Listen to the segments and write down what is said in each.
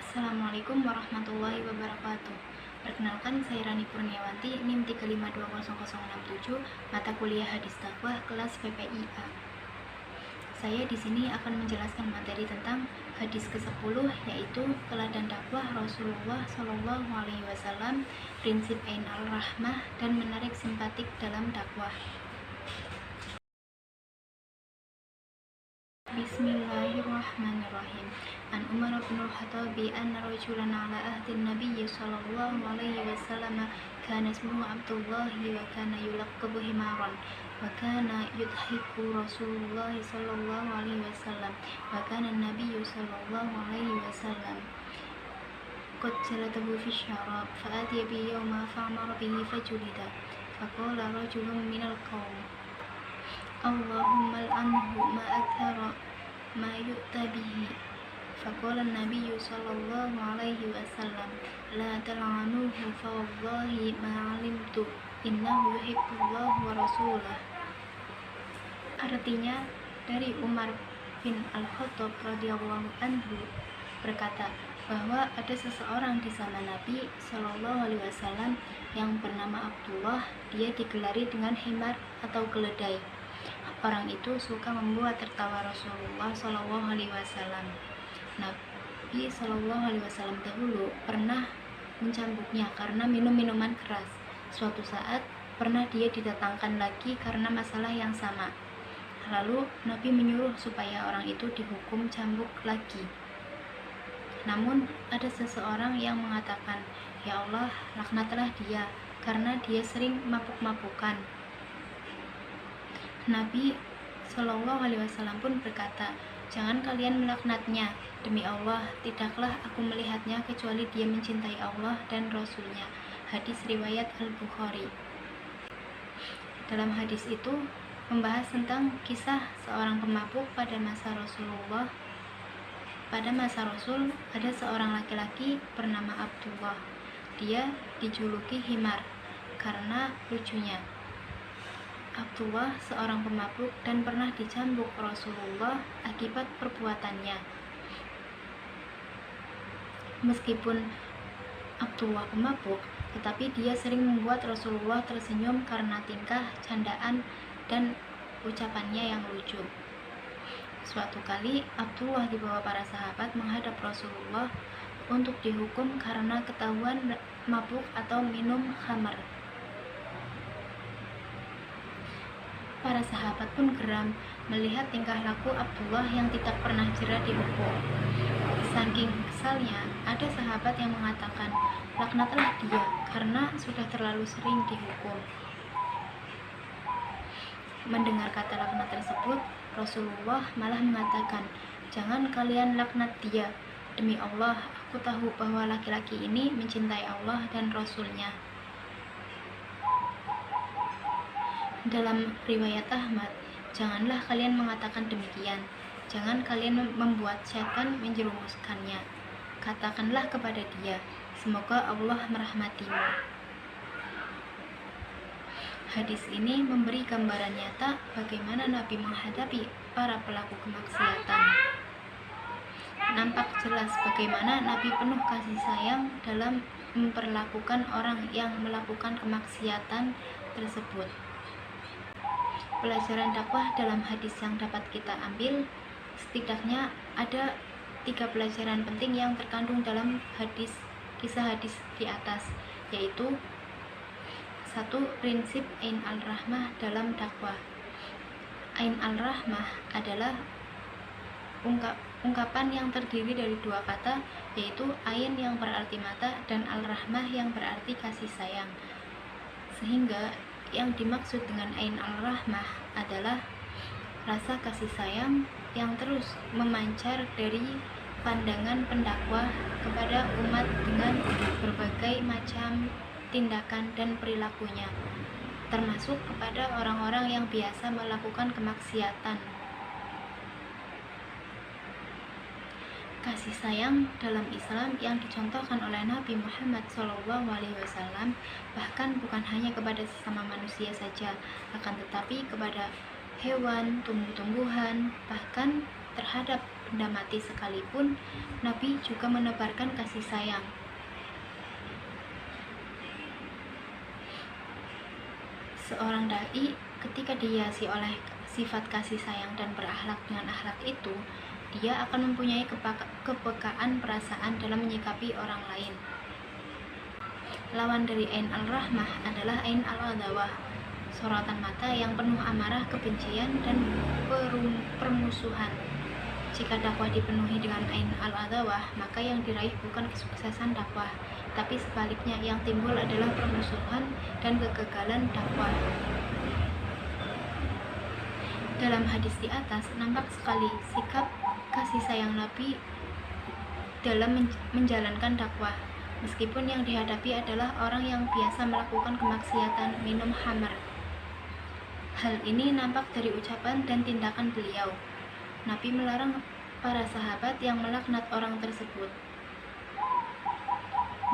Assalamualaikum warahmatullahi wabarakatuh. Perkenalkan, saya Rani Kurniawanti, NIM 3520067, mata kuliah Hadis Taqwa, kelas PPIA. Saya di sini akan menjelaskan materi tentang hadis ke-10, yaitu teladan dakwah Rasulullah SAW, prinsip Ain al-Rahmah, dan menarik simpatik dalam dakwah. Bismillahirrahmanirrahim. An Umar bin Al-Khattab anna rajulan ala ahdi Nabi sallallahu alaihi wasallam kana ismuhu Abdullah wa kana yulaqabu himaran wa kana yudhiku Rasulullah sallallahu alaihi wasallam wa kana Nabi sallallahu alaihi wasallam qad jaladahu fi syarab fa atiya bi yawma fa'amara bihi fajulida faqala rajulun minal qawm Allahumma al'anhu ma akthara ma yu'ta bihi. Faqala an-nabiyyu sallallahu alaihi wasallam la tal'anuhu fa wallahi ma 'alimtu innahu yuhibbullah wa rasulah. Artinya, dari Umar bin Al-Khattab radhiyallahu anhu berkata bahwa ada seseorang di zaman Nabi sallallahu alaihi wasallam yang bernama Abdullah. Dia digelari dengan himar atau keledai. Orang itu suka membuat tertawa Rasulullah Shallallahu Alaihi Wasallam. Nabi Shallallahu Alaihi Wasallam dahulu pernah mencambuknya karena minum minuman keras. Suatu saat pernah dia didatangkan lagi karena masalah yang sama. Lalu Nabi menyuruh supaya orang itu dihukum cambuk lagi. Namun ada seseorang yang mengatakan, "Ya Allah, laknatlah dia karena dia sering mabuk-mabukan." Nabi Shallallahu Alaihi Wasallam pun berkata, "Jangan kalian melaknatnya. Demi Allah, tidaklah aku melihatnya kecuali dia mencintai Allah dan Rasul-Nya." Hadis riwayat Al-Bukhari. Dalam hadis itu membahas tentang kisah seorang pemabuk pada masa Rasulullah. Pada masa Rasul ada seorang laki-laki bernama Abdullah. Dia dijuluki Himar karena lucunya. Abdullah seorang pemabuk dan pernah dicambuk Rasulullah akibat perbuatannya. Meskipun Abdullah pemabuk, tetapi dia sering membuat Rasulullah tersenyum karena tingkah, candaan, dan ucapannya yang lucu. Suatu kali Abdullah dibawa para sahabat menghadap Rasulullah untuk dihukum karena ketahuan mabuk atau minum khamar. Para sahabat pun geram melihat tingkah laku Abdullah yang tidak pernah jera dihukum. Saking kesalnya, ada sahabat yang mengatakan, "Laknatlah dia karena sudah terlalu sering dihukum." Mendengar kata laknat tersebut, Rasulullah malah mengatakan, "Jangan kalian laknat dia. Demi Allah, aku tahu bahwa laki-laki ini mencintai Allah dan Rasul-Nya." Dalam riwayat Ahmad, "Janganlah kalian mengatakan demikian. Jangan kalian membuat syaitan menjerumuskannya. Katakanlah kepada dia, semoga Allah merahmatimu." Hadis ini memberi gambaran nyata bagaimana Nabi menghadapi para pelaku kemaksiatan. Nampak jelas bagaimana Nabi penuh kasih sayang dalam memperlakukan orang yang melakukan kemaksiatan tersebut. Pelajaran dakwah dalam hadis yang dapat kita ambil, setidaknya ada 3 pelajaran penting yang terkandung dalam kisah hadis di atas, yaitu 1. Prinsip Ain al-Rahmah dalam dakwah. Ain al-Rahmah adalah ungkapan yang terdiri dari 2 kata, yaitu Ain yang berarti mata dan al-Rahmah yang berarti kasih sayang. Sehingga yang dimaksud dengan Ain al-Rahmah adalah rasa kasih sayang yang terus memancar dari pandangan pendakwah kepada umat dengan berbagai macam tindakan dan perilakunya, termasuk kepada orang-orang yang biasa melakukan kemaksiatan. Kasih sayang dalam Islam yang dicontohkan oleh Nabi Muhammad SAW bahkan bukan hanya kepada sesama manusia saja, akan tetapi kepada hewan, tumbuh-tumbuhan, bahkan terhadap benda mati sekalipun, Nabi juga menebarkan kasih sayang. Seorang dai ketika dihiasi oleh sifat kasih sayang dan berakhlak dengan akhlak itu, dia akan mempunyai kepekaan perasaan dalam menyikapi orang lain. Lawan dari ain al-rahmah adalah ain al-adawah, sorotan mata yang penuh amarah, kebencian, dan permusuhan. Jika dakwah dipenuhi dengan ain al-adawah, maka yang diraih bukan kesuksesan dakwah, tapi sebaliknya yang timbul adalah permusuhan dan kegagalan dakwah. Dalam hadis di atas nampak sekali sikap kasih sayang Nabi dalam menjalankan dakwah, meskipun yang dihadapi adalah orang yang biasa melakukan kemaksiatan minum khamar. Hal ini nampak dari ucapan dan tindakan beliau. Nabi melarang para sahabat yang melaknat orang tersebut.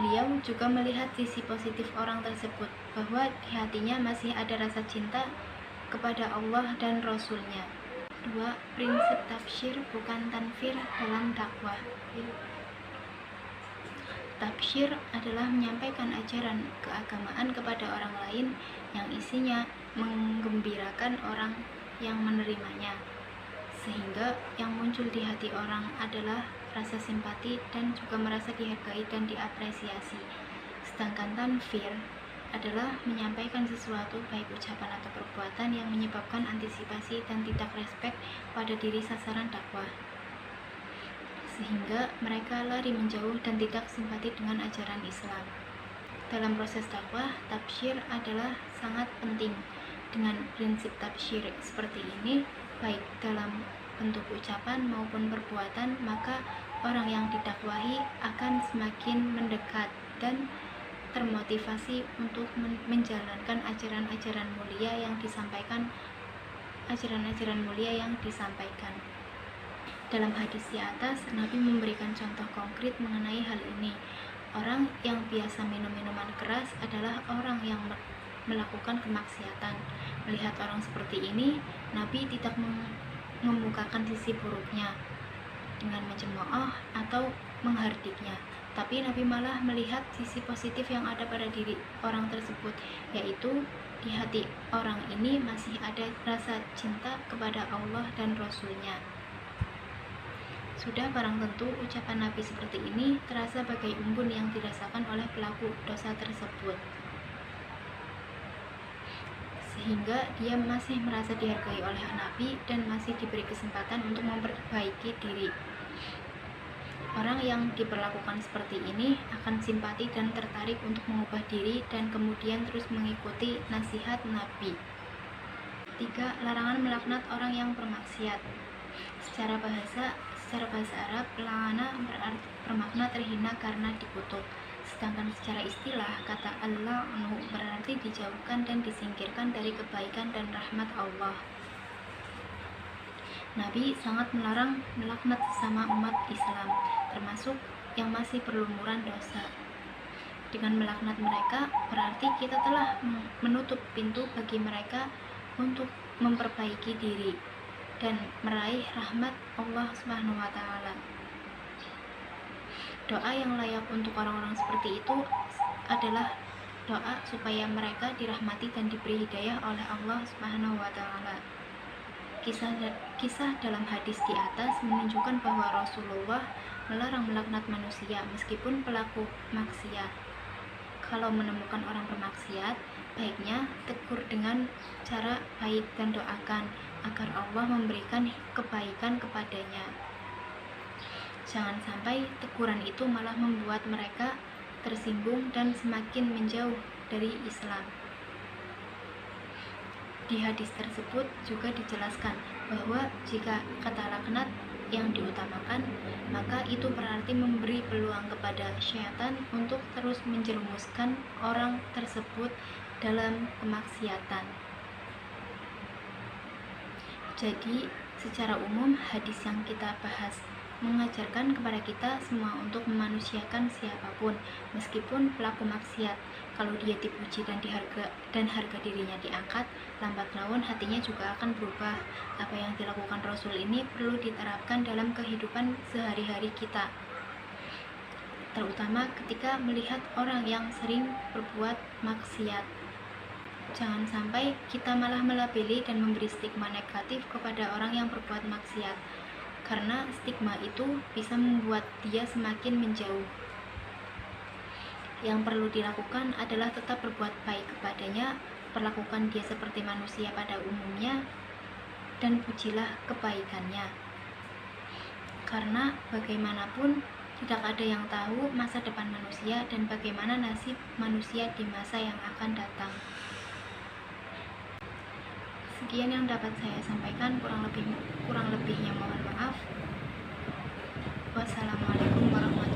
Beliau juga melihat sisi positif orang tersebut, bahwa di hatinya masih ada rasa cinta kepada Allah dan Rasul-Nya. 2. Prinsip tafsir bukan tanfir dalam dakwah. Tafsir adalah menyampaikan ajaran keagamaan kepada orang lain yang isinya menggembirakan orang yang menerimanya, sehingga yang muncul di hati orang adalah rasa simpati dan juga merasa dihargai dan diapresiasi. Sedangkan tanfir adalah menyampaikan sesuatu baik ucapan atau perbuatan yang menyebabkan antisipasi dan tidak respek pada diri sasaran dakwah, sehingga mereka lari menjauh dan tidak simpati dengan ajaran Islam. Dalam proses dakwah, tafsir adalah sangat penting. Dengan prinsip tafsir seperti ini, baik dalam bentuk ucapan maupun perbuatan, maka orang yang didakwahi akan semakin mendekat dan termotivasi untuk menjalankan ajaran-ajaran mulia yang disampaikan. Dalam hadis di atas, Nabi memberikan contoh konkret mengenai hal ini. Orang yang biasa minum minuman keras adalah orang yang melakukan kemaksiatan. Melihat orang seperti ini, Nabi tidak memukakan sisi buruknya dengan mencemooh atau menghardiknya, tapi Nabi malah melihat sisi positif yang ada pada diri orang tersebut, yaitu di hati orang ini masih ada rasa cinta kepada Allah dan Rasul-Nya. Sudah barang tentu ucapan Nabi seperti ini terasa bagai embun yang dirasakan oleh pelaku dosa tersebut, sehingga dia masih merasa dihargai oleh Nabi dan masih diberi kesempatan untuk memperbaiki diri. Orang yang diperlakukan seperti ini akan simpati dan tertarik untuk mengubah diri dan kemudian terus mengikuti nasihat Nabi. 3. Larangan melaknat orang yang bermaksiat. Secara bahasa Arab, la'ana bermakna terhina karena dikutuk. Sedangkan secara istilah, kata al-la'nu berarti dijauhkan dan disingkirkan dari kebaikan dan rahmat Allah. Nabi sangat melarang melaknat sesama umat Islam, termasuk yang masih berlumuran dosa. Dengan melaknat mereka, berarti kita telah menutup pintu bagi mereka untuk memperbaiki diri dan meraih rahmat Allah Subhanahu wa Ta'ala. Doa yang layak untuk orang-orang seperti itu adalah doa supaya mereka dirahmati dan diberi hidayah oleh Allah Subhanahu wa Ta'ala. Kisah dalam hadis di atas menunjukkan bahwa Rasulullah melarang melaknat manusia meskipun pelaku maksiat. Kalau menemukan orang bermaksiat, baiknya tegur dengan cara baik dan doakan agar Allah memberikan kebaikan kepadanya. Jangan sampai teguran itu malah membuat mereka tersinggung dan semakin menjauh dari Islam. Di hadis tersebut juga dijelaskan bahwa jika kata laknat yang diutamakan, maka itu berarti memberi peluang kepada syaitan untuk terus menjerumuskan orang tersebut dalam kemaksiatan. Jadi, secara umum hadis yang kita bahas mengajarkan kepada kita semua untuk memanusiakan siapapun, meskipun pelaku maksiat. Kalau dia dipuji dan harga dirinya diangkat, lambat laun hatinya juga akan berubah. Apa yang dilakukan Rasul ini perlu diterapkan dalam kehidupan sehari-hari kita, terutama ketika melihat orang yang sering berbuat maksiat. Jangan sampai kita malah melabeli dan memberi stigma negatif kepada orang yang berbuat maksiat, karena stigma itu bisa membuat dia semakin menjauh. Yang perlu dilakukan adalah tetap berbuat baik kepadanya, perlakukan dia seperti manusia pada umumnya, dan pujilah kebaikannya. Karena bagaimanapun tidak ada yang tahu masa depan manusia dan bagaimana nasib manusia di masa yang akan datang. Sekian yang dapat saya sampaikan, kurang lebihnya mohon maaf. Wassalamualaikum warahmatullahi wabarakatuh.